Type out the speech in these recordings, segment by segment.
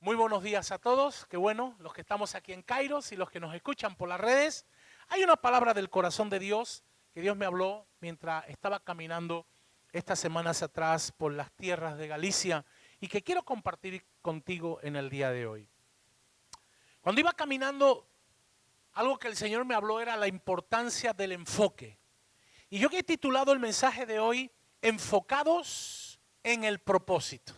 Muy buenos días a todos, qué bueno, los que estamos aquí en Kairos y los que nos escuchan por las redes. Hay una palabra del corazón de Dios que Dios me habló mientras estaba caminando estas semanas atrás por las tierras de Galicia y que quiero compartir contigo en el día de hoy. Cuando iba caminando, algo que el Señor me habló era la importancia del enfoque. Y yo que he titulado el mensaje de hoy, Enfocados en el propósito.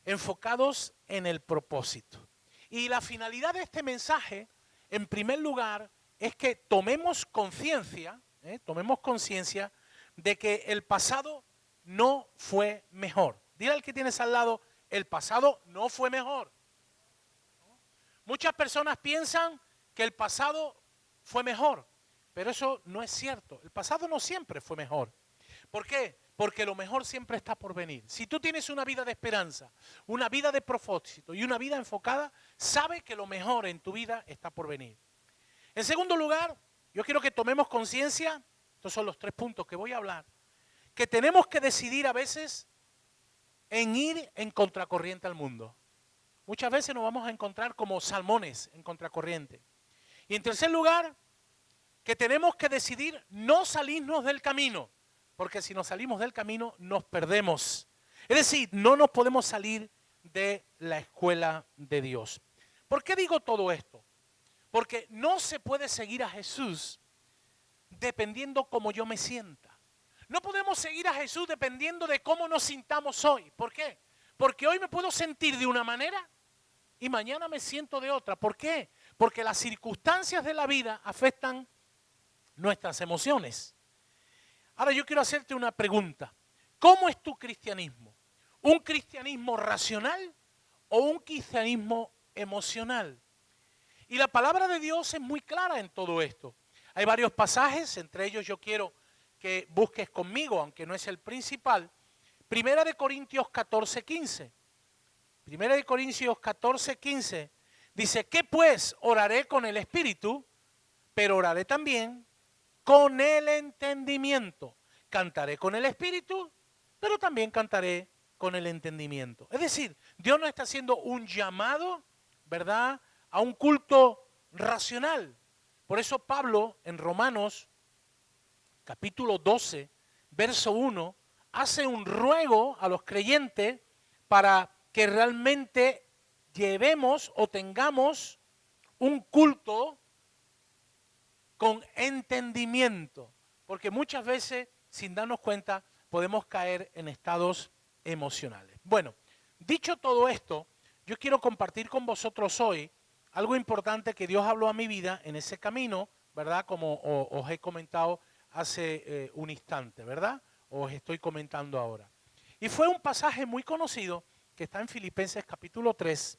Enfocados en el propósito. Y la finalidad de este mensaje, en primer lugar, es que tomemos conciencia de que el pasado no fue mejor. Dile al que tienes al lado, el pasado no fue mejor. Muchas personas piensan que el pasado fue mejor, pero eso no es cierto. El pasado no siempre fue mejor. ¿Por qué? Porque lo mejor siempre está por venir. Si tú tienes una vida de esperanza, una vida de propósito y una vida enfocada, sabe que lo mejor en tu vida está por venir. En segundo lugar, yo quiero que tomemos conciencia, estos son los 3 puntos que voy a hablar, que tenemos que decidir a veces en ir en contracorriente al mundo. Muchas veces nos vamos a encontrar como salmones en contracorriente. Y en tercer lugar, que tenemos que decidir no salirnos del camino. Porque si nos salimos del camino, nos perdemos. Es decir, no nos podemos salir de la escuela de Dios. ¿Por qué digo todo esto? Porque no se puede seguir a Jesús dependiendo cómo yo me sienta. No podemos seguir a Jesús dependiendo de cómo nos sintamos hoy. ¿Por qué? Porque hoy me puedo sentir de una manera y mañana me siento de otra. ¿Por qué? Porque las circunstancias de la vida afectan nuestras emociones. Ahora yo quiero hacerte una pregunta. ¿Cómo es tu cristianismo? ¿Un cristianismo racional o un cristianismo emocional? Y la palabra de Dios es muy clara en todo esto. Hay varios pasajes, entre ellos yo quiero que busques conmigo, aunque no es el principal. Primera de Corintios 14:15. Primera de Corintios 14:15 dice, ¿qué pues? Oraré con el Espíritu, pero oraré también con el entendimiento. Cantaré con el Espíritu, pero también cantaré con el entendimiento. Es decir, Dios nos está haciendo un llamado, ¿verdad?, a un culto racional. Por eso Pablo en Romanos capítulo 12, verso 1, hace un ruego a los creyentes para que realmente llevemos o tengamos un culto con entendimiento, porque muchas veces, sin darnos cuenta, podemos caer en estados emocionales. Bueno, dicho todo esto, yo quiero compartir con vosotros hoy algo importante que Dios habló a mi vida en ese camino, ¿verdad? Como os he comentado hace un instante, ¿verdad? Os estoy comentando ahora. Y fue un pasaje muy conocido que está en Filipenses capítulo 3,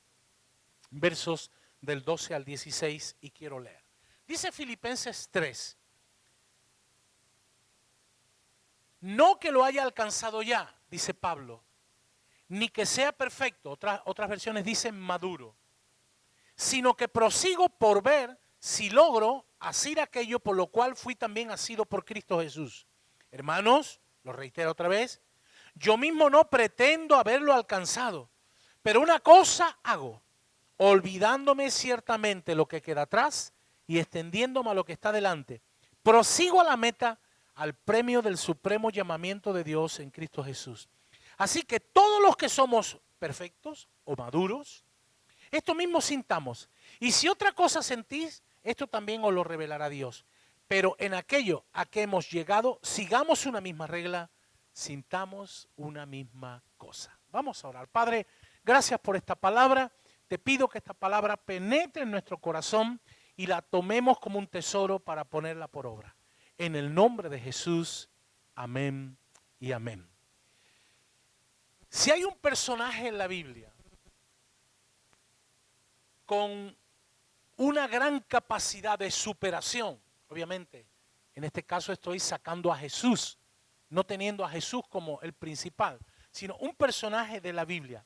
versos del 12 al 16, y quiero leer. Dice Filipenses 3, no que lo haya alcanzado ya, dice Pablo, ni que sea perfecto, otras versiones dicen maduro, sino que prosigo por ver si logro hacer aquello por lo cual fui también asido por Cristo Jesús. Hermanos, lo reitero otra vez, yo mismo no pretendo haberlo alcanzado, pero una cosa hago, olvidándome ciertamente lo que queda atrás y extendiéndome a lo que está delante. Prosigo a la meta, al premio del supremo llamamiento de Dios en Cristo Jesús. Así que todos los que somos perfectos o maduros, esto mismo sintamos. Y si otra cosa sentís, esto también os lo revelará Dios. Pero en aquello a que hemos llegado, sigamos una misma regla, sintamos una misma cosa. Vamos a orar. Padre, gracias por esta palabra. Te pido que esta palabra penetre en nuestro corazón y la tomemos como un tesoro para ponerla por obra. En el nombre de Jesús, amén y amén. Si hay un personaje en la Biblia con una gran capacidad de superación, obviamente, en este caso estoy sacando a Jesús, no teniendo a Jesús como el principal, sino un personaje de la Biblia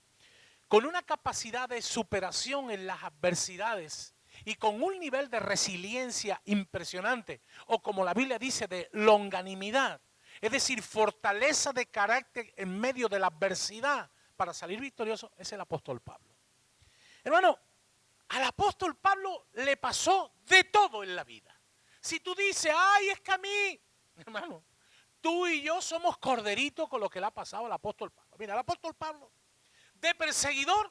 con una capacidad de superación en las adversidades y con un nivel de resiliencia impresionante, o como la Biblia dice, de longanimidad, es decir, fortaleza de carácter en medio de la adversidad para salir victorioso, es el apóstol Pablo. Hermano, al apóstol Pablo le pasó de todo en la vida. Si tú dices, ay, es que a mí, hermano, tú y yo somos corderitos con lo que le ha pasado al apóstol Pablo. Mira, el apóstol Pablo, de perseguidor,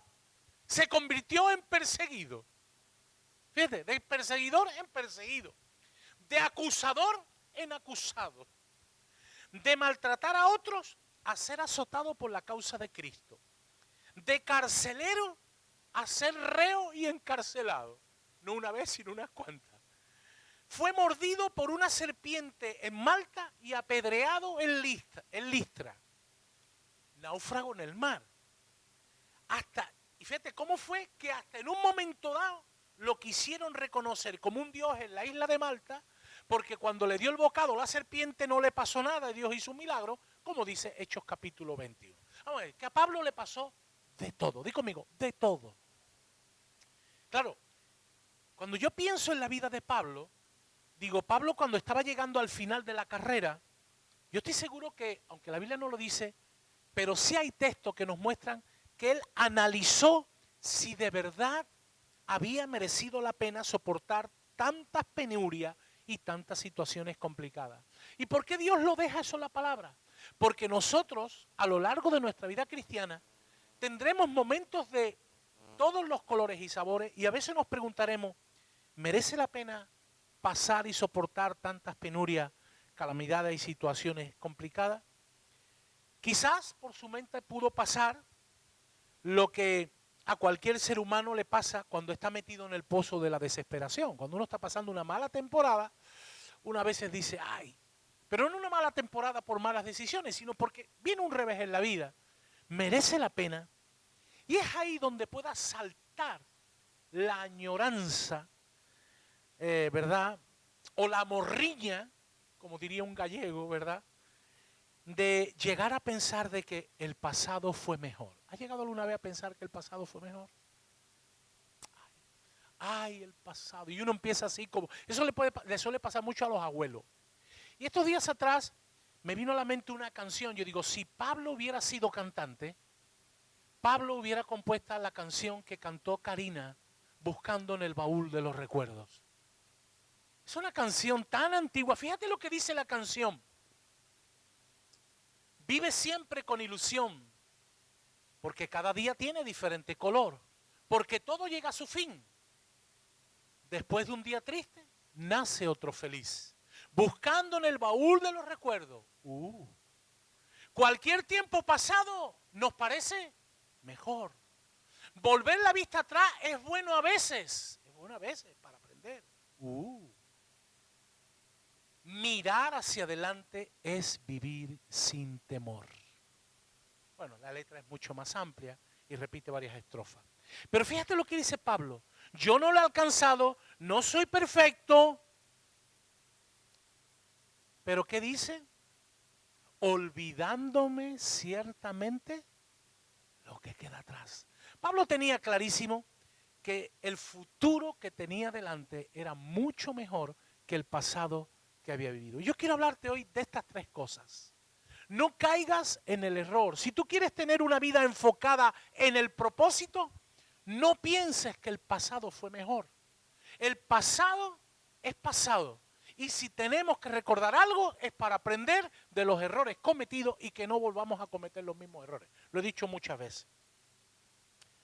se convirtió en perseguido. Fíjate, de perseguidor en perseguido. De acusador en acusado. De maltratar a otros a ser azotado por la causa de Cristo. De carcelero a ser reo y encarcelado. No una vez, sino unas cuantas. Fue mordido por una serpiente en Malta y apedreado en Listra. Náufrago en el mar. Y fíjate cómo fue que hasta en un momento dado lo quisieron reconocer como un dios en la isla de Malta, porque cuando le dio el bocado a la serpiente no le pasó nada y Dios hizo un milagro, como dice Hechos capítulo 21. Vamos a ver, que a Pablo le pasó de todo. Di conmigo, de todo. Claro, cuando yo pienso en la vida de Pablo, digo, Pablo cuando estaba llegando al final de la carrera, yo estoy seguro que, aunque la Biblia no lo dice, pero sí hay textos que nos muestran que él analizó si de verdad había merecido la pena soportar tantas penurias y tantas situaciones complicadas. ¿Y por qué Dios lo deja eso en la palabra? Porque nosotros, a lo largo de nuestra vida cristiana, tendremos momentos de todos los colores y sabores y a veces nos preguntaremos, ¿merece la pena pasar y soportar tantas penurias, calamidades y situaciones complicadas? Quizás por su mente pudo pasar lo que a cualquier ser humano le pasa cuando está metido en el pozo de la desesperación. Cuando uno está pasando una mala temporada, uno a veces dice, ay, pero no una mala temporada por malas decisiones, sino porque viene un revés en la vida. ¿Merece la pena? Y es ahí donde pueda saltar la añoranza, ¿verdad? O la morriña, como diría un gallego, ¿verdad? De llegar a pensar de que el pasado fue mejor. ¿Has llegado alguna vez a pensar que el pasado fue mejor? Ay, el pasado. Y uno empieza así como... Eso le suele pasar mucho a los abuelos. Y estos días atrás me vino a la mente una canción. Yo digo, si Pablo hubiera sido cantante, Pablo hubiera compuesto la canción que cantó Karina, Buscando en el baúl de los recuerdos. Es una canción tan antigua. Fíjate lo que dice la canción. Vive siempre con ilusión, porque cada día tiene diferente color, porque todo llega a su fin. Después de un día triste, nace otro feliz, buscando en el baúl de los recuerdos. Cualquier tiempo pasado nos parece mejor. Volver la vista atrás es bueno a veces para aprender. Mirar hacia adelante es vivir sin temor. Bueno, la letra es mucho más amplia y repite varias estrofas. Pero fíjate lo que dice Pablo. Yo no lo he alcanzado, no soy perfecto. ¿Pero qué dice? Olvidándome ciertamente lo que queda atrás. Pablo tenía clarísimo que el futuro que tenía delante era mucho mejor que el pasado que había vivido. Yo quiero hablarte hoy de estas tres cosas. No caigas en el error. Si tú quieres tener una vida enfocada en el propósito, no pienses que el pasado fue mejor. El pasado es pasado. Y si tenemos que recordar algo, es para aprender de los errores cometidos y que no volvamos a cometer los mismos errores. Lo he dicho muchas veces.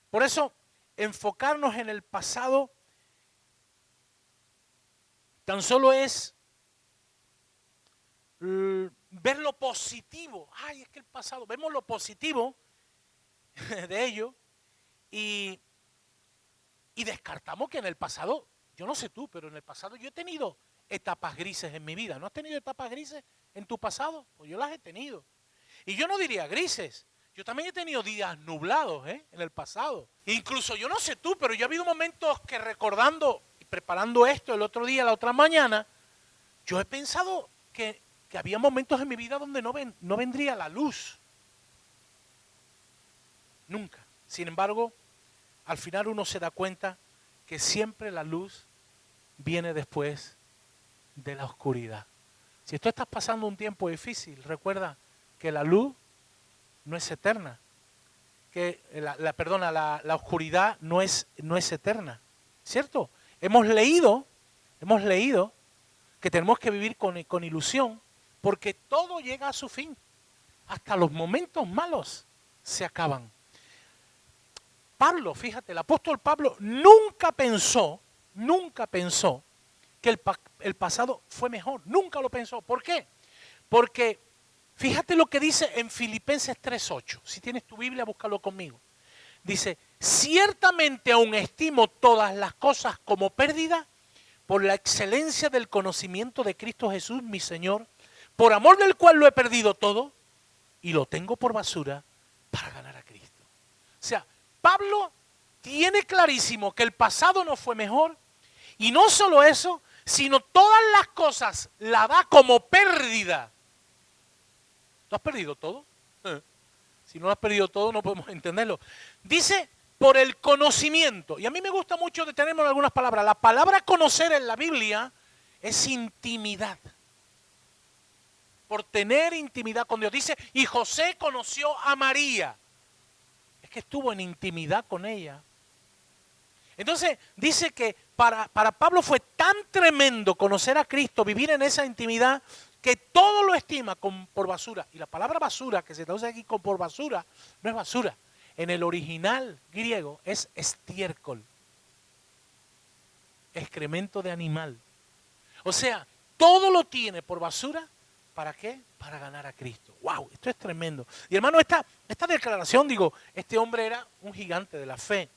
Por eso, enfocarnos en el pasado tan solo es ver lo positivo. Ay, es que el pasado, vemos lo positivo de ello y descartamos que en el pasado, yo no sé tú, pero en el pasado yo he tenido etapas grises en mi vida. ¿No has tenido etapas grises en tu pasado? Pues yo las he tenido. Y yo no diría grises. Yo también he tenido días nublados en el pasado. Incluso yo no sé tú, pero yo he habido momentos que recordando y preparando esto el otro día, la otra mañana, yo he pensado que había momentos en mi vida donde no vendría la luz. Nunca. Sin embargo, al final uno se da cuenta que siempre la luz viene después de la oscuridad. Si tú estás pasando un tiempo difícil, recuerda que la luz no es eterna, que la oscuridad no es eterna, ¿cierto? Hemos leído que tenemos que vivir con ilusión, porque todo llega a su fin. Hasta los momentos malos se acaban. Pablo, fíjate, el apóstol Pablo nunca pensó que el pasado fue mejor. Nunca lo pensó. ¿Por qué? Porque fíjate lo que dice en Filipenses 3:8. Si tienes tu Biblia, búscalo conmigo. Dice, ciertamente aún estimo todas las cosas como pérdida por la excelencia del conocimiento de Cristo Jesús, mi Señor, por amor del cual lo he perdido todo y lo tengo por basura para ganar a Cristo. O sea, Pablo tiene clarísimo que el pasado no fue mejor, y no solo eso, sino todas las cosas la da como pérdida. ¿Tú has perdido todo? Si no has perdido todo, no podemos entenderlo. Dice, por el conocimiento. Y a mí me gusta mucho detenerme en algunas palabras. La palabra conocer en la Biblia es intimidad. Por tener intimidad con Dios. Dice, y José conoció a María. Es que estuvo en intimidad con ella. Entonces dice que para Pablo fue tan tremendo conocer a Cristo, vivir en esa intimidad, que todo lo estima por basura. Y la palabra basura que se traduce aquí por basura no es basura. En el original griego es estiércol, excremento de animal. O sea, todo lo tiene por basura. ¿Para qué? Para ganar a Cristo. ¡Wow! Esto es tremendo. Y hermano, esta declaración, digo, este hombre era un gigante de la fe.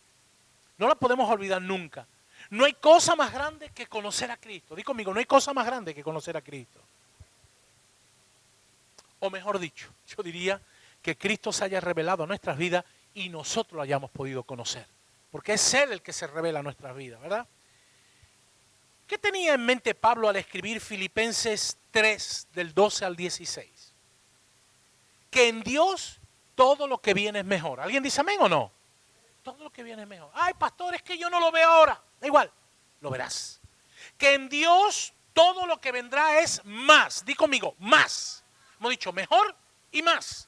No la podemos olvidar nunca. No hay cosa más grande que conocer a Cristo. Di conmigo, no hay cosa más grande que conocer a Cristo. O mejor dicho, yo diría que Cristo se haya revelado a nuestras vidas y nosotros lo hayamos podido conocer. Porque es Él el que se revela a nuestras vidas, ¿verdad? ¿Qué tenía en mente Pablo al escribir Filipenses 3, del 12 al 16? Que en Dios todo lo que viene es mejor. ¿Alguien dice amén o no? Todo lo que viene es mejor. Ay, pastor, es que yo no lo veo ahora. Da igual, lo verás. Que en Dios todo lo que vendrá es más. Di conmigo, más. Hemos dicho mejor y más.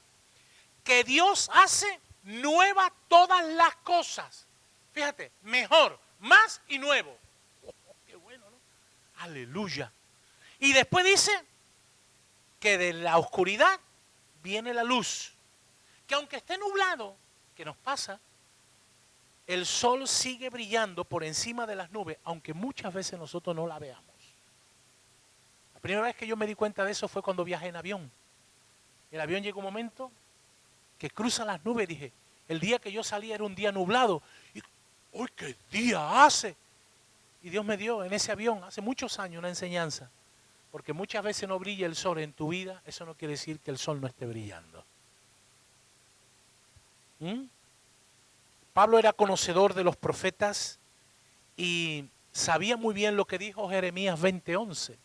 Que Dios hace nueva todas las cosas. Fíjate, mejor, más y nuevo. Qué bueno, ¿no? Aleluya. Y después dice que de la oscuridad viene la luz. Que aunque esté nublado, ¿qué nos pasa? El sol sigue brillando por encima de las nubes, aunque muchas veces nosotros no la veamos. La primera vez que yo me di cuenta de eso fue cuando viajé en avión. El avión llegó un momento que cruza las nubes. Dije, el día que yo salí era un día nublado. Y, ¡uy, qué día hace! Y Dios me dio en ese avión hace muchos años una enseñanza. Porque muchas veces no brilla el sol en tu vida, eso no quiere decir que el sol no esté brillando. Pablo era conocedor de los profetas y sabía muy bien lo que dijo Jeremías 20:11.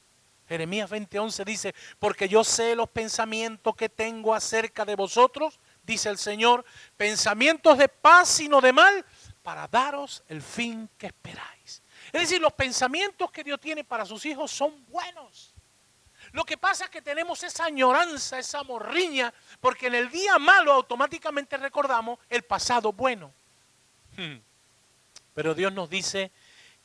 Jeremías 20:11 dice, porque yo sé los pensamientos que tengo acerca de vosotros, dice el Señor, pensamientos de paz y no de mal, para daros el fin que esperáis. Es decir, los pensamientos que Dios tiene para sus hijos son buenos. Lo que pasa es que tenemos esa añoranza, esa morriña, porque en el día malo automáticamente recordamos el pasado bueno. Pero Dios nos dice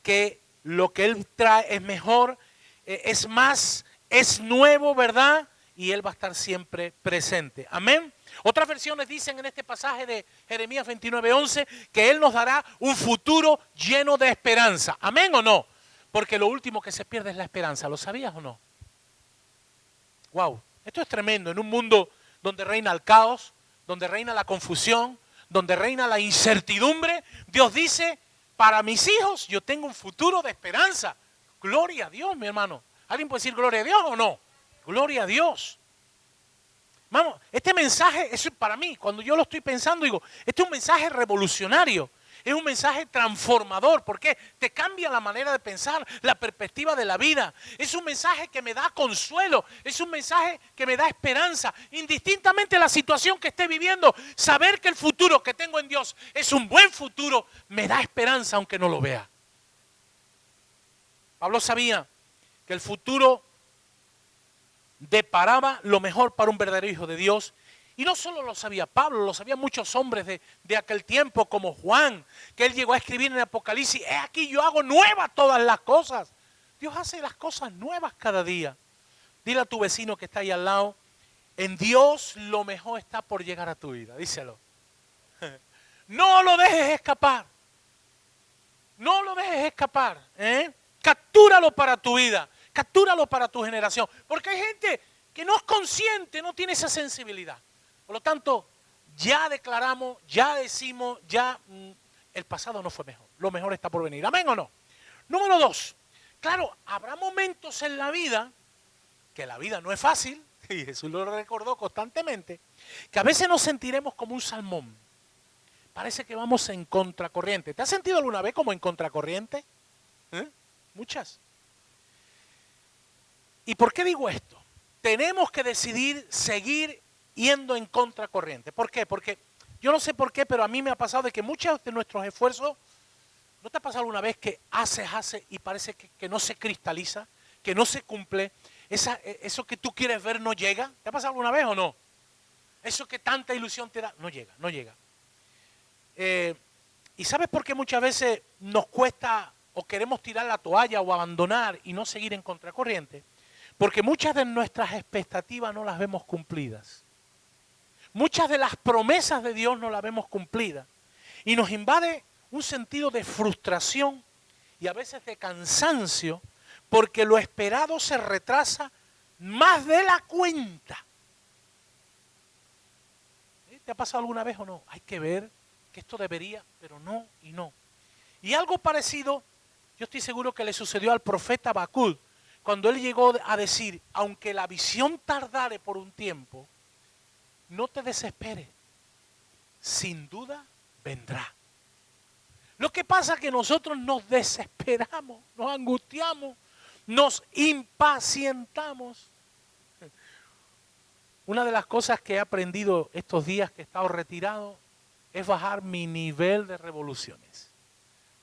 que lo que Él trae es mejor, es más, es nuevo, ¿verdad? Y Él va a estar siempre presente. Amén. Otras versiones dicen en este pasaje de Jeremías 29:11 que Él nos dará un futuro lleno de esperanza. ¿Amén o no? Porque lo último que se pierde es la esperanza. ¿Lo sabías o no? Wow, esto es tremendo. En un mundo donde reina el caos, donde reina la confusión, donde reina la incertidumbre, Dios dice, para mis hijos yo tengo un futuro de esperanza. Gloria a Dios, mi hermano. ¿Alguien puede decir gloria a Dios o no? Gloria a Dios. Vamos, este mensaje es para mí, cuando yo lo estoy pensando, digo, este es un mensaje revolucionario. Es un mensaje transformador, porque te cambia la manera de pensar, la perspectiva de la vida. Es un mensaje que me da consuelo, es un mensaje que me da esperanza. Indistintamente de la situación que esté viviendo, saber que el futuro que tengo en Dios es un buen futuro, me da esperanza aunque no lo vea. Pablo sabía que el futuro deparaba lo mejor para un verdadero hijo de Dios Y no solo lo sabía Pablo, lo sabían muchos hombres de aquel tiempo, como Juan, que él llegó a escribir en Apocalipsis: he aquí yo hago nuevas todas las cosas. Dios hace las cosas nuevas cada día. Dile a tu vecino que está ahí al lado: en Dios lo mejor está por llegar a tu vida. Díselo. No lo dejes escapar. No lo dejes escapar. Captúralo para tu vida. Captúralo para tu generación. Porque hay gente que no es consciente, no tiene esa sensibilidad. Por lo tanto, ya declaramos, ya decimos, ya el pasado no fue mejor. Lo mejor está por venir. ¿Amén o no? Número 2. Claro, habrá momentos en la vida, que la vida no es fácil, y Jesús lo recordó constantemente, que a veces nos sentiremos como un salmón. Parece que vamos en contracorriente. ¿Te has sentido alguna vez como en contracorriente? Muchas. ¿Y por qué digo esto? Tenemos que decidir seguir yendo en contracorriente. ¿Por qué? Porque yo no sé por qué, pero a mí me ha pasado de que muchos de nuestros esfuerzos, ¿no te ha pasado alguna vez que haces y parece que no se cristaliza, que no se cumple? Eso que tú quieres ver no llega. ¿Te ha pasado alguna vez o no? Eso que tanta ilusión te da, no llega, no llega. ¿Y sabes por qué muchas veces nos cuesta o queremos tirar la toalla o abandonar y no seguir en contracorriente? Porque muchas de nuestras expectativas no las vemos cumplidas. Muchas de las promesas de Dios no las vemos cumplidas. Y nos invade un sentido de frustración y a veces de cansancio, porque lo esperado se retrasa más de la cuenta. ¿Te ha pasado alguna vez o no? Hay que ver que esto debería, pero no y no. Y algo parecido, yo estoy seguro que le sucedió al profeta Habacuc, cuando él llegó a decir: aunque la visión tardare por un tiempo, no te desesperes, sin duda vendrá. Lo que pasa es que nosotros nos desesperamos, nos angustiamos, nos impacientamos. Una de las cosas que he aprendido estos días que he estado retirado es bajar mi nivel de revoluciones.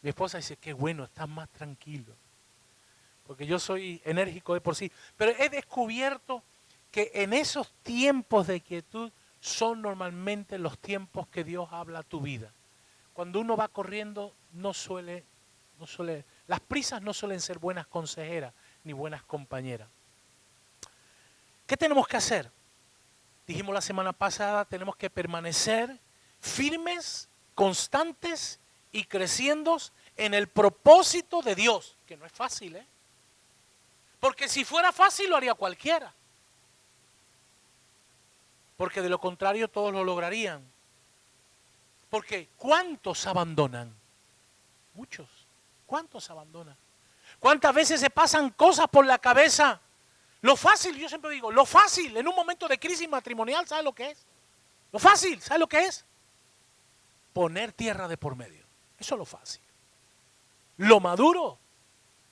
Mi esposa dice: qué bueno, estás más tranquilo. Porque yo soy enérgico de por sí. Pero he descubierto que en esos tiempos de quietud son normalmente los tiempos que Dios habla a tu vida. Cuando uno va corriendo, las prisas no suelen ser buenas consejeras ni buenas compañeras. ¿Qué tenemos que hacer? Dijimos la semana pasada, tenemos que permanecer firmes, constantes y creciendo en el propósito de Dios, que no es fácil, ¿eh? Porque si fuera fácil lo haría cualquiera. Porque de lo contrario todos lo lograrían. Porque ¿cuántos abandonan? Muchos. ¿Cuántos abandonan? ¿Cuántas veces se pasan cosas por la cabeza? Lo fácil, yo siempre digo, lo fácil en un momento de crisis matrimonial, ¿sabes lo que es? Lo fácil, ¿sabes lo que es? Poner tierra de por medio. Eso es lo fácil. Lo maduro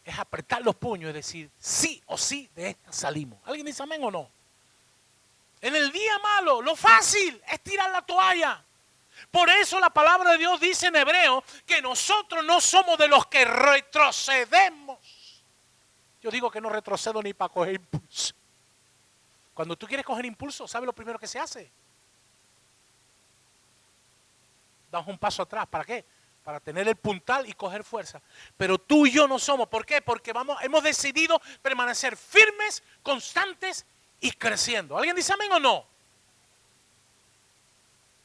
es apretar los puños y decir: sí o sí, de esta salimos. ¿Alguien dice amén o no? En el día malo, lo fácil es tirar la toalla. Por eso la palabra de Dios dice en Hebreo que nosotros no somos de los que retrocedemos. Yo digo que no retrocedo ni para coger impulso. Cuando tú quieres coger impulso, ¿sabes lo primero que se hace? Das un paso atrás. ¿Para qué? Para tener el puntal y coger fuerza. Pero tú y yo no somos. ¿Por qué? Porque hemos decidido permanecer firmes, constantes y creciendo. ¿Alguien dice amén o no?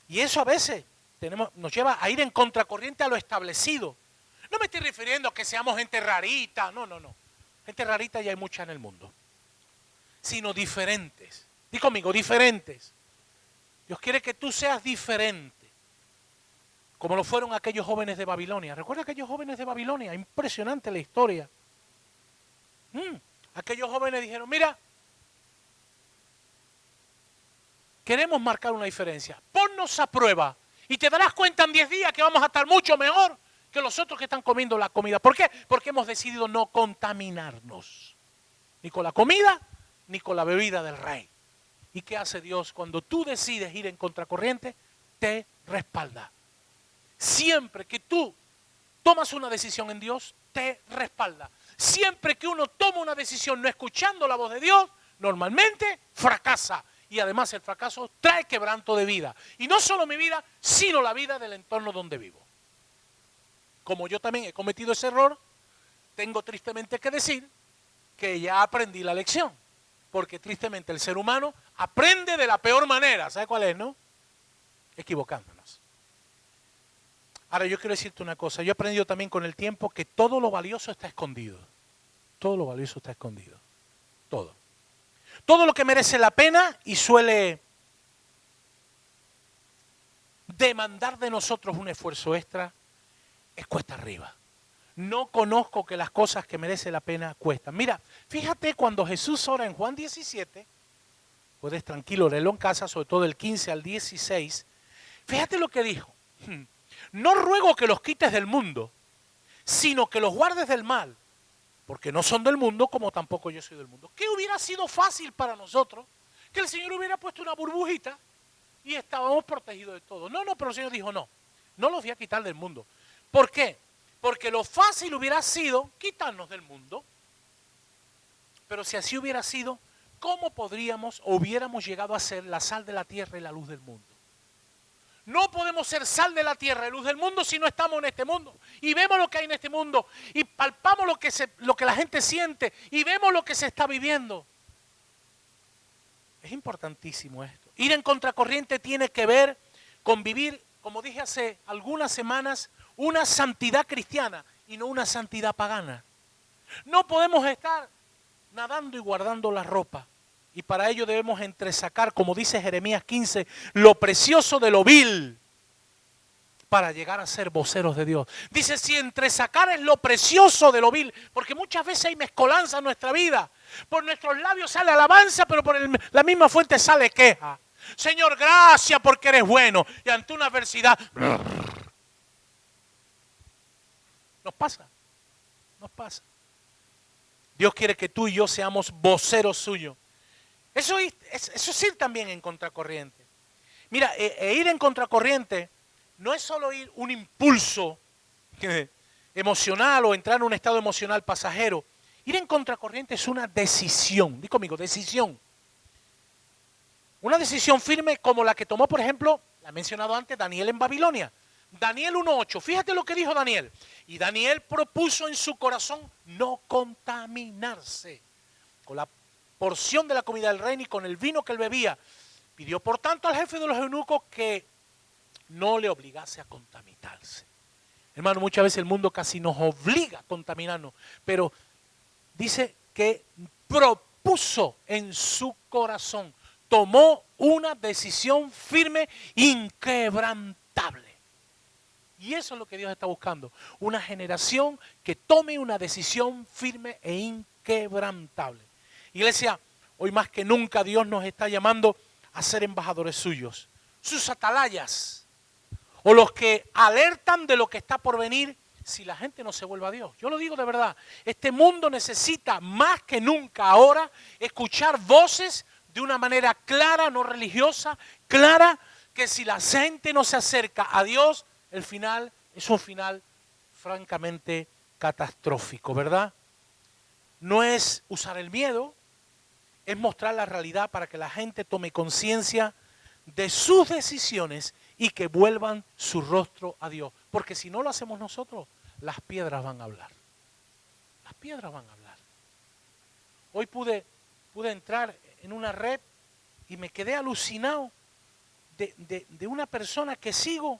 Y eso a veces nos lleva a ir en contracorriente a lo establecido. No me estoy refiriendo a que seamos gente rarita. No. Gente rarita ya hay mucha en el mundo. Sino diferentes. Di conmigo, diferentes. Dios quiere que tú seas diferente. Como lo fueron aquellos jóvenes de Babilonia. ¿Recuerda aquellos jóvenes de Babilonia? Impresionante la historia. Aquellos jóvenes dijeron: mira, queremos marcar una diferencia. Ponnos a prueba y te darás cuenta en 10 días que vamos a estar mucho mejor que los otros que están comiendo la comida. ¿Por qué? Porque hemos decidido no contaminarnos. Ni con la comida, ni con la bebida del rey. ¿Y qué hace Dios? Cuando tú decides ir en contracorriente, te respalda. Siempre que tú tomas una decisión en Dios, te respalda. Siempre que uno toma una decisión no escuchando la voz de Dios, normalmente fracasa. y además el fracaso trae quebranto de vida. Y no solo mi vida, sino la vida del entorno donde vivo. Como yo también he cometido ese error, tengo tristemente que decir que ya aprendí la lección. Porque tristemente el ser humano aprende de la peor manera. ¿Sabe cuál es, no? Equivocándonos. Ahora yo quiero decirte una cosa. Yo he aprendido también con el tiempo que todo lo valioso está escondido. Todo lo valioso está escondido. Todo. Todo lo que merece la pena y suele demandar de nosotros un esfuerzo extra es cuesta arriba. No conozco que las cosas que merece la pena cuestan. Mira, fíjate cuando Jesús ora en Juan 17, puedes tranquilo leerlo en casa, sobre todo del 15 al 16, fíjate lo que dijo. No ruego que los quites del mundo, sino que los guardes del mal, porque no son del mundo como tampoco yo soy del mundo. ¿Qué hubiera sido fácil para nosotros? Que el Señor hubiera puesto una burbujita y estábamos protegidos de todo. No, pero el Señor dijo no los voy a quitar del mundo. ¿Por qué? Porque lo fácil hubiera sido quitarnos del mundo. Pero si así hubiera sido, ¿cómo podríamos o hubiéramos llegado a ser la sal de la tierra y la luz del mundo? No podemos ser sal de la tierra y luz del mundo si no estamos en este mundo. Y vemos lo que hay en este mundo. Y palpamos lo que la gente siente. Y vemos lo que se está viviendo. Es importantísimo esto. Ir en contracorriente tiene que ver con vivir, como dije hace algunas semanas, una santidad cristiana y no una santidad pagana. No podemos estar nadando y guardando la ropa. Y para ello debemos entresacar, como dice Jeremías 15, lo precioso de lo vil para llegar a ser voceros de Dios. Dice, si entresacar es lo precioso de lo vil, porque muchas veces hay mezcolanza en nuestra vida. Por nuestros labios sale alabanza, pero por la misma fuente sale queja. Señor, gracias porque eres bueno. Y ante una adversidad, nos pasa. Dios quiere que tú y yo seamos voceros suyos. Eso es ir también en contracorriente. Mira, ir en contracorriente no es solo ir un impulso emocional o entrar en un estado emocional pasajero. Ir en contracorriente es una decisión. Di conmigo, decisión. Una decisión firme como la que tomó, por ejemplo, la he mencionado antes, Daniel en Babilonia. Daniel 1:8, fíjate lo que dijo Daniel. Y Daniel propuso en su corazón no contaminarse con la porción de la comida del rey ni con el vino que él bebía. Pidió por tanto al jefe de los eunucos que no le obligase a contaminarse. Hermano, muchas veces el mundo casi nos obliga a contaminarnos, pero dice que propuso en su corazón, tomó una decisión firme, inquebrantable. Y eso es lo que Dios está buscando, una generación que tome una decisión firme e inquebrantable. Iglesia, hoy más que nunca Dios nos está llamando a ser embajadores suyos, sus atalayas, o los que alertan de lo que está por venir si la gente no se vuelve a Dios. Yo lo digo de verdad, este mundo necesita más que nunca ahora escuchar voces de una manera clara, no religiosa, clara, que si la gente no se acerca a Dios, el final es un final francamente catastrófico, ¿verdad? No es usar el miedo, es mostrar la realidad para que la gente tome conciencia de sus decisiones y que vuelvan su rostro a Dios. Porque si no lo hacemos nosotros, las piedras van a hablar. Las piedras van a hablar. Hoy pude entrar en una red y me quedé alucinado de una persona que sigo,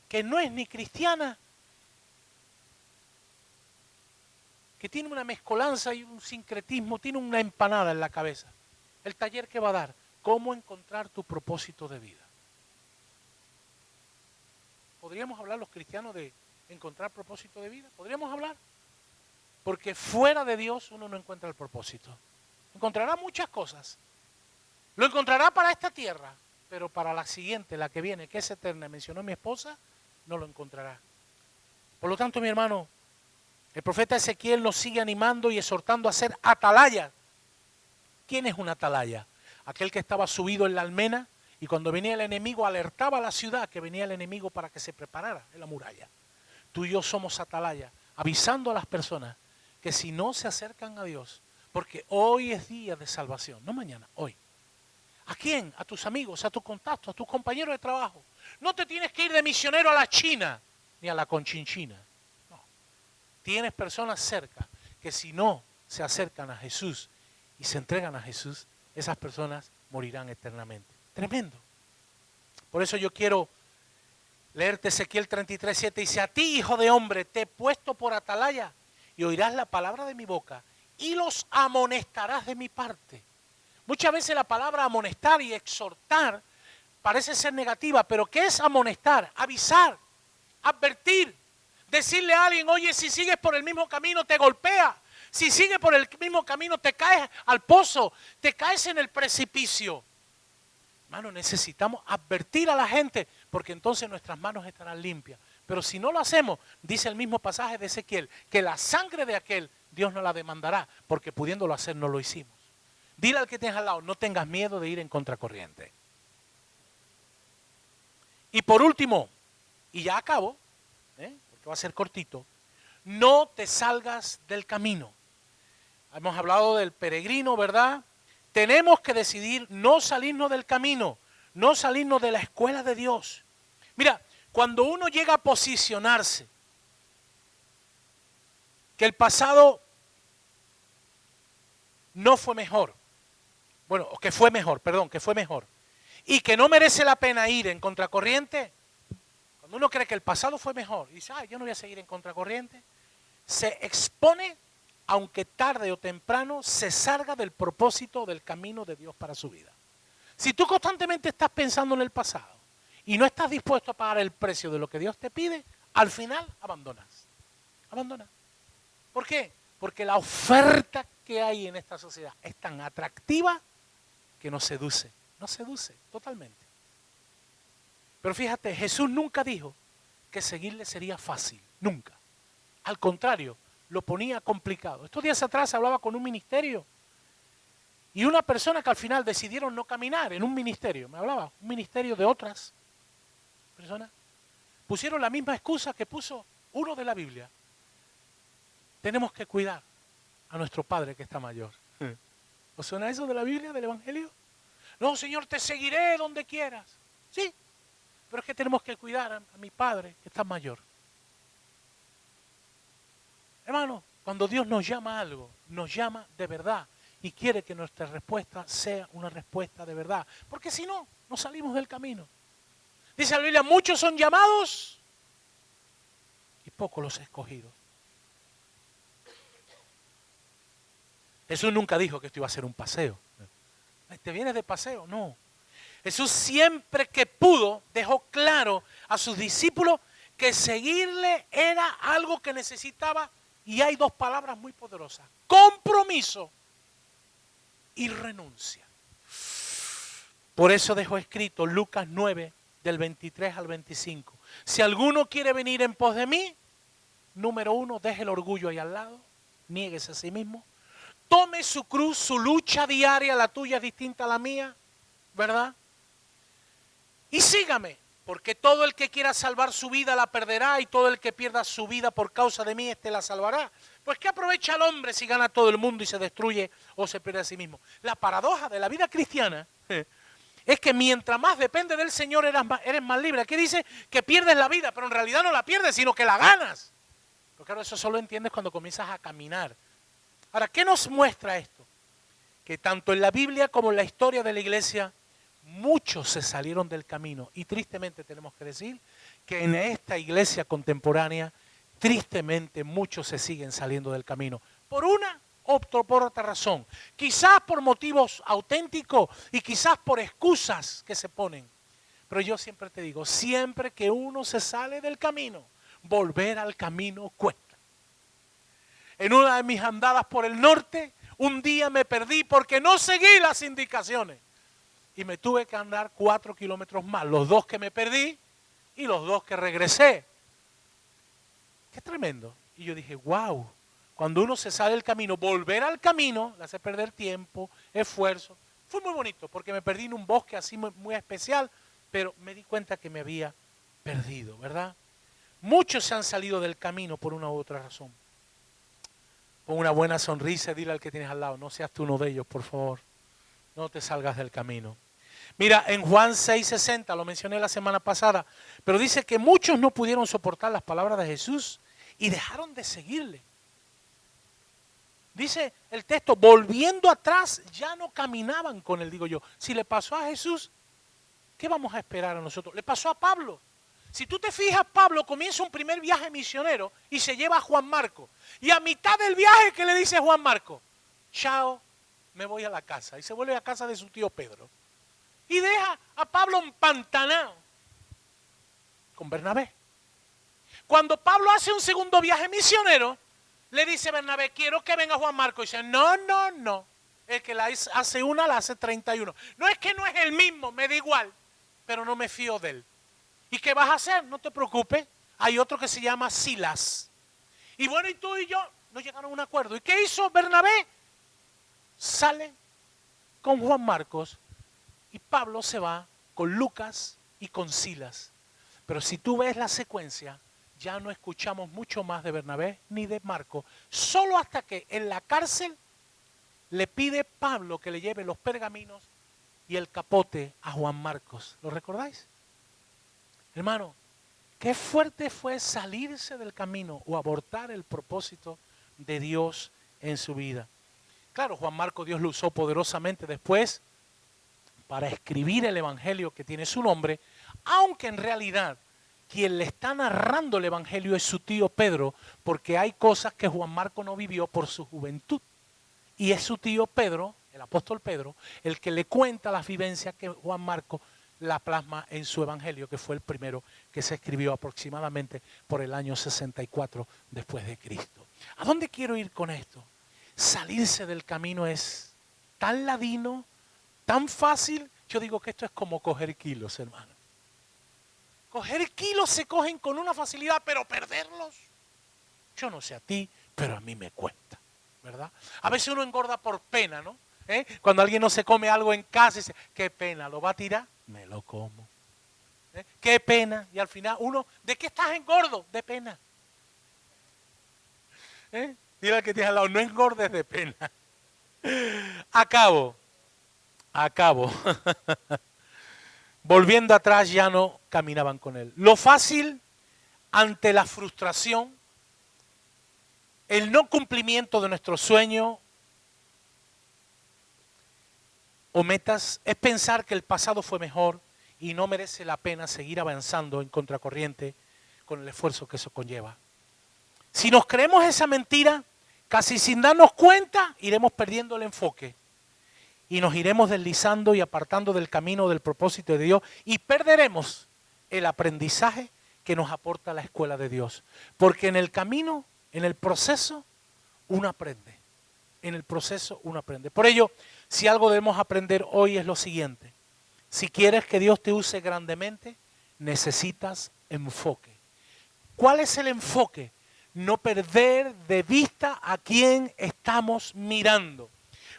que no es ni cristiana, que tiene una mezcolanza y un sincretismo, tiene una empanada en la cabeza. El taller que va a dar, cómo encontrar tu propósito de vida. ¿Podríamos hablar los cristianos de encontrar propósito de vida? ¿Podríamos hablar? Porque fuera de Dios uno no encuentra el propósito. Encontrará muchas cosas. Lo encontrará para esta tierra, pero para la siguiente, la que viene, que es eterna, mencionó mi esposa, no lo encontrará. Por lo tanto, mi hermano, el profeta Ezequiel nos sigue animando y exhortando a ser atalaya. ¿Quién es un atalaya? Aquel que estaba subido en la almena y cuando venía el enemigo alertaba a la ciudad que venía el enemigo para que se preparara en la muralla. Tú y yo somos atalaya, avisando a las personas que si no se acercan a Dios, porque hoy es día de salvación, no mañana, hoy. ¿A quién? A tus amigos, a tus contactos, a tus compañeros de trabajo. No te tienes que ir de misionero a la China, ni a la Conchinchina. No. Tienes personas cerca que si no se acercan a Jesús y se entregan a Jesús, esas personas morirán eternamente. Tremendo. Por eso yo quiero leerte Ezequiel 33:7. Dice, a ti, hijo de hombre, te he puesto por atalaya y oirás la palabra de mi boca y los amonestarás de mi parte. Muchas veces la palabra amonestar y exhortar parece ser negativa, pero ¿qué es amonestar? Avisar, advertir, decirle a alguien, oye, si sigues por el mismo camino te golpea, si sigues por el mismo camino te caes al pozo, te caes en el precipicio. Hermano, necesitamos advertir a la gente porque entonces nuestras manos estarán limpias. Pero si no lo hacemos, dice el mismo pasaje de Ezequiel, que la sangre de aquel Dios no la demandará porque pudiéndolo hacer no lo hicimos. Dile al que tienes al lado, no tengas miedo de ir en contracorriente. Y por último, y ya acabo, porque va a ser cortito, no te salgas del camino. Hemos hablado del peregrino, ¿verdad? Tenemos que decidir no salirnos del camino, no salirnos de la escuela de Dios. Mira, cuando uno llega a posicionarse, que el pasado no fue mejor, bueno, que fue mejor, y que no merece la pena ir en contracorriente, cuando uno cree que el pasado fue mejor y dice, yo no voy a seguir en contracorriente, se expone, aunque tarde o temprano, se salga del propósito del camino de Dios para su vida. Si tú constantemente estás pensando en el pasado y no estás dispuesto a pagar el precio de lo que Dios te pide, al final abandonas. Abandonas. ¿Por qué? Porque la oferta que hay en esta sociedad es tan atractiva que nos seduce totalmente. Pero fíjate, Jesús nunca dijo que seguirle sería fácil, nunca. Al contrario, lo ponía complicado. Estos días atrás hablaba con un ministerio y una persona que al final decidieron no caminar en un ministerio, me hablaba, un ministerio de otras personas, pusieron la misma excusa que puso uno de la Biblia. Tenemos que cuidar a nuestro Padre que está mayor. ¿Os suena eso de la Biblia, del Evangelio? No, Señor, te seguiré donde quieras. Sí, pero es que tenemos que cuidar a mi Padre que está mayor. Hermano, cuando Dios nos llama a algo, nos llama de verdad y quiere que nuestra respuesta sea una respuesta de verdad. Porque si no, nos salimos del camino. Dice la Biblia, muchos son llamados y pocos los escogidos. Jesús nunca dijo que esto iba a ser un paseo. ¿Te vienes de paseo? No. Jesús siempre que pudo dejó claro a sus discípulos que seguirle era algo que necesitaba, y hay dos palabras muy poderosas: compromiso y renuncia. Por eso dejó escrito Lucas 9, del 23 al 25. Si alguno quiere venir en pos de mí, número 1, deje el orgullo ahí al lado, niéguese a sí mismo. Tome su cruz, su lucha diaria, la tuya es distinta a la mía, ¿verdad? Y sígame, porque todo el que quiera salvar su vida la perderá y todo el que pierda su vida por causa de mí, la salvará. Pues ¿qué aprovecha el hombre si gana todo el mundo y se destruye o se pierde a sí mismo? La paradoja de la vida cristiana es que mientras más depende del Señor eres más libre. Aquí dice que pierdes la vida, pero en realidad no la pierdes, sino que la ganas. Pero claro, eso solo entiendes cuando comienzas a caminar. Ahora, ¿qué nos muestra esto? Que tanto en la Biblia como en la historia de la iglesia, muchos se salieron del camino. Y tristemente tenemos que decir que en esta iglesia contemporánea, tristemente muchos se siguen saliendo del camino. Por una o por otra razón. Quizás por motivos auténticos y quizás por excusas que se ponen. Pero yo siempre te digo, siempre que uno se sale del camino, volver al camino cuesta. En una de mis andadas por el norte, un día me perdí porque no seguí las indicaciones. Y me tuve que andar 4 kilómetros más, los 2 que me perdí y los 2 que regresé. Qué tremendo. Y yo dije, wow, cuando uno se sale del camino, volver al camino, le hace perder tiempo, esfuerzo. Fue muy bonito porque me perdí en un bosque así muy especial, pero me di cuenta que me había perdido, ¿verdad? Muchos se han salido del camino por una u otra razón. Con una buena sonrisa, dile al que tienes al lado, no seas tú uno de ellos, por favor. No te salgas del camino. Mira, en Juan 6:60, lo mencioné la semana pasada, pero dice que muchos no pudieron soportar las palabras de Jesús y dejaron de seguirle. Dice el texto, volviendo atrás, ya no caminaban con él. Digo yo, si le pasó a Jesús, ¿qué vamos a esperar a nosotros? Le pasó a Pablo. Si tú te fijas, Pablo comienza un primer viaje misionero y se lleva a Juan Marco. Y a mitad del viaje, ¿qué le dice Juan Marco? Chao, me voy a la casa. Y se vuelve a casa de su tío Pedro. Y deja a Pablo empantanado con Bernabé. Cuando Pablo hace un segundo viaje misionero, le dice Bernabé, quiero que venga Juan Marco. Y dice, no. El que la hace una, la hace 31. No es que no es el mismo, me da igual, pero no me fío de él. ¿Y qué vas a hacer? No te preocupes. Hay otro que se llama Silas. Y bueno, y tú y yo no llegaron a un acuerdo. ¿Y qué hizo Bernabé? Sale con Juan Marcos y Pablo se va con Lucas y con Silas. Pero si tú ves la secuencia, ya no escuchamos mucho más de Bernabé ni de Marco. Solo hasta que en la cárcel le pide Pablo que le lleve los pergaminos y el capote a Juan Marcos. ¿Lo recordáis? Hermano, qué fuerte fue salirse del camino o abortar el propósito de Dios en su vida. Claro, Juan Marcos Dios lo usó poderosamente después para escribir el evangelio que tiene su nombre, aunque en realidad quien le está narrando el evangelio es su tío Pedro, porque hay cosas que Juan Marcos no vivió por su juventud. Y es su tío Pedro, el apóstol Pedro, el que le cuenta las vivencias que Juan Marcos la plasma en su evangelio, que fue el primero que se escribió aproximadamente por el año 64 después de Cristo. ¿A dónde quiero ir con esto? Salirse del camino es tan ladino, tan fácil. Yo digo que esto es como coger kilos, hermano. Coger kilos se cogen con una facilidad, pero perderlos, yo no sé a ti, pero a mí me cuesta, ¿verdad? A veces uno engorda por pena, ¿no? Cuando alguien no se come algo en casa, dice, qué pena, ¿lo va a tirar? Me lo como. Qué pena. Y al final uno, ¿de qué estás engordo? De pena. Dile al que tienes al lado, no engordes de pena. Acabo. Volviendo atrás ya no caminaban con él. Lo fácil ante la frustración, el no cumplimiento de nuestro sueño o metas es pensar que el pasado fue mejor y no merece la pena seguir avanzando en contracorriente con el esfuerzo que eso conlleva. Si nos creemos esa mentira, casi sin darnos cuenta, iremos perdiendo el enfoque y nos iremos deslizando y apartando del camino del propósito de Dios y perderemos el aprendizaje que nos aporta la escuela de Dios. Porque en el camino, en el proceso, uno aprende. En el proceso uno aprende. Por ello, si algo debemos aprender hoy es lo siguiente. Si quieres que Dios te use grandemente, necesitas enfoque. ¿Cuál es el enfoque? No perder de vista a quién estamos mirando.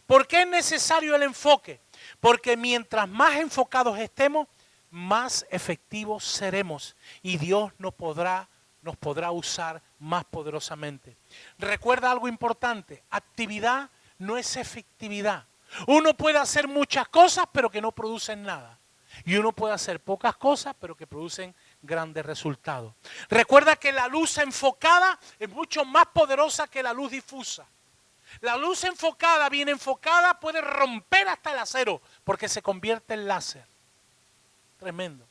¿Por qué es necesario el enfoque? Porque mientras más enfocados estemos, más efectivos seremos y Dios nos podrá usar más poderosamente. Recuerda algo importante, actividad no es efectividad. Uno puede hacer muchas cosas pero que no producen nada. Y uno puede hacer pocas cosas pero que producen grandes resultados. Recuerda que la luz enfocada es mucho más poderosa que la luz difusa. La luz enfocada, bien enfocada, puede romper hasta el acero porque se convierte en láser. Tremendo.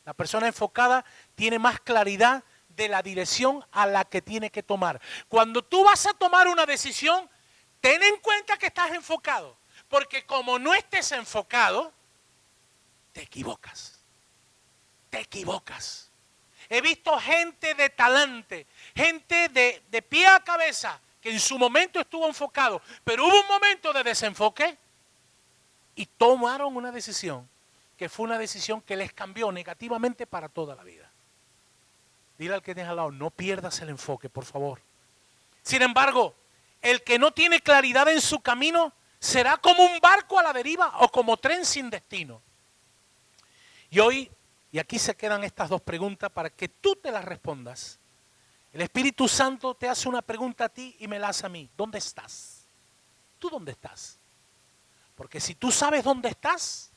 La persona enfocada tiene más claridad de la dirección a la que tiene que tomar. Cuando tú vas a tomar una decisión, ten en cuenta que estás enfocado. Porque como no estés enfocado, te equivocas. Te equivocas. He visto gente de talante, gente de pie a cabeza, que en su momento estuvo enfocado, pero hubo un momento de desenfoque y tomaron una decisión que fue una decisión que les cambió negativamente para toda la vida. Dile al que tienes al lado, no pierdas el enfoque, por favor. Sin embargo, el que no tiene claridad en su camino será como un barco a la deriva o como tren sin destino. Y hoy, y aquí se quedan estas dos preguntas para que tú te las respondas. El Espíritu Santo te hace una pregunta a ti y me la hace a mí. ¿Dónde estás? ¿Tú dónde estás? Porque si tú sabes dónde estás,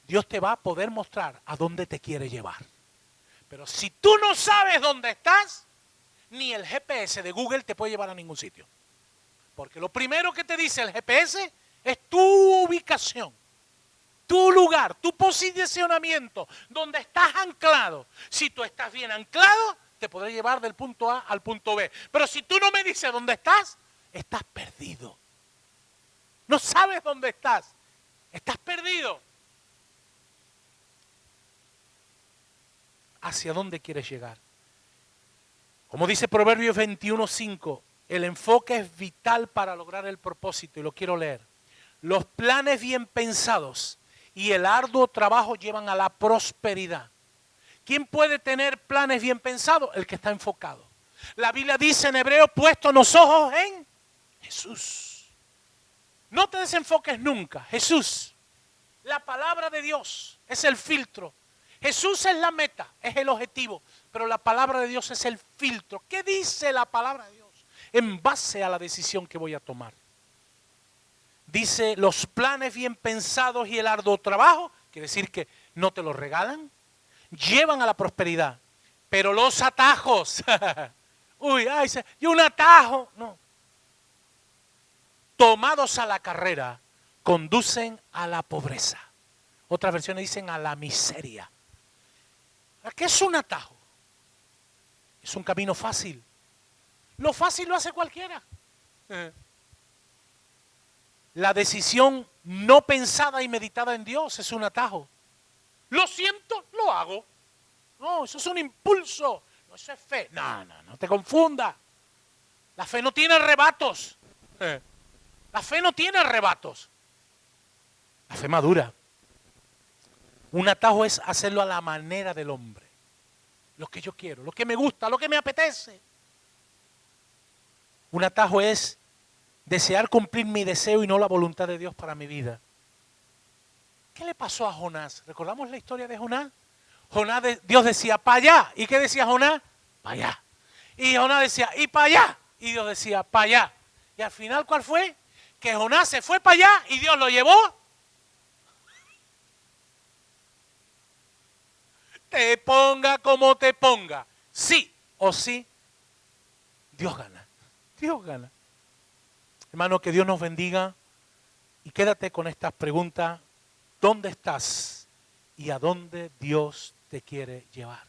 Dios te va a poder mostrar a dónde te quiere llevar. Pero si tú no sabes dónde estás, ni el GPS de Google te puede llevar a ningún sitio. Porque lo primero que te dice el GPS es tu ubicación, tu lugar, tu posicionamiento, donde estás anclado. Si tú estás bien anclado, te podré llevar del punto A al punto B. Pero si tú no me dices dónde estás, estás perdido. No sabes dónde estás. Estás perdido. ¿Hacia dónde quieres llegar? Como dice Proverbios 21:5, el enfoque es vital para lograr el propósito, y lo quiero leer. Los planes bien pensados y el arduo trabajo llevan a la prosperidad. ¿Quién puede tener planes bien pensados? El que está enfocado. La Biblia dice en Hebreos, puesto los ojos en Jesús. No te desenfoques nunca. Jesús, la palabra de Dios es el filtro. Jesús es la meta, es el objetivo, pero la palabra de Dios es el filtro. ¿Qué dice la palabra de Dios en base a la decisión que voy a tomar? Dice, los planes bien pensados y el arduo trabajo, quiere decir que no te los regalan, llevan a la prosperidad, pero los atajos, y un atajo, no, tomados a la carrera, conducen a la pobreza. Otras versiones dicen a la miseria. ¿Qué es un atajo? Es un camino fácil. Lo fácil lo hace cualquiera. La decisión no pensada y meditada en Dios es un atajo. Lo siento, lo hago. No, eso es un impulso. No, eso es fe. No te confunda. La fe no tiene arrebatos. La fe no tiene arrebatos. La fe madura. Un atajo es hacerlo a la manera del hombre. Lo que yo quiero, lo que me gusta, lo que me apetece. Un atajo es desear cumplir mi deseo y no la voluntad de Dios para mi vida. ¿Qué le pasó a Jonás? ¿Recordamos la historia de Jonás? Dios decía, para allá. ¿Y qué decía Jonás? Para allá. Y Jonás decía, y para allá. Y Dios decía, para allá. Y al final, ¿cuál fue? Que Jonás se fue para allá y Dios lo llevó. Te ponga como te ponga. Sí o sí, Dios gana. Dios gana. Hermano, que Dios nos bendiga y quédate con estas preguntas. ¿Dónde estás y a dónde Dios te quiere llevar?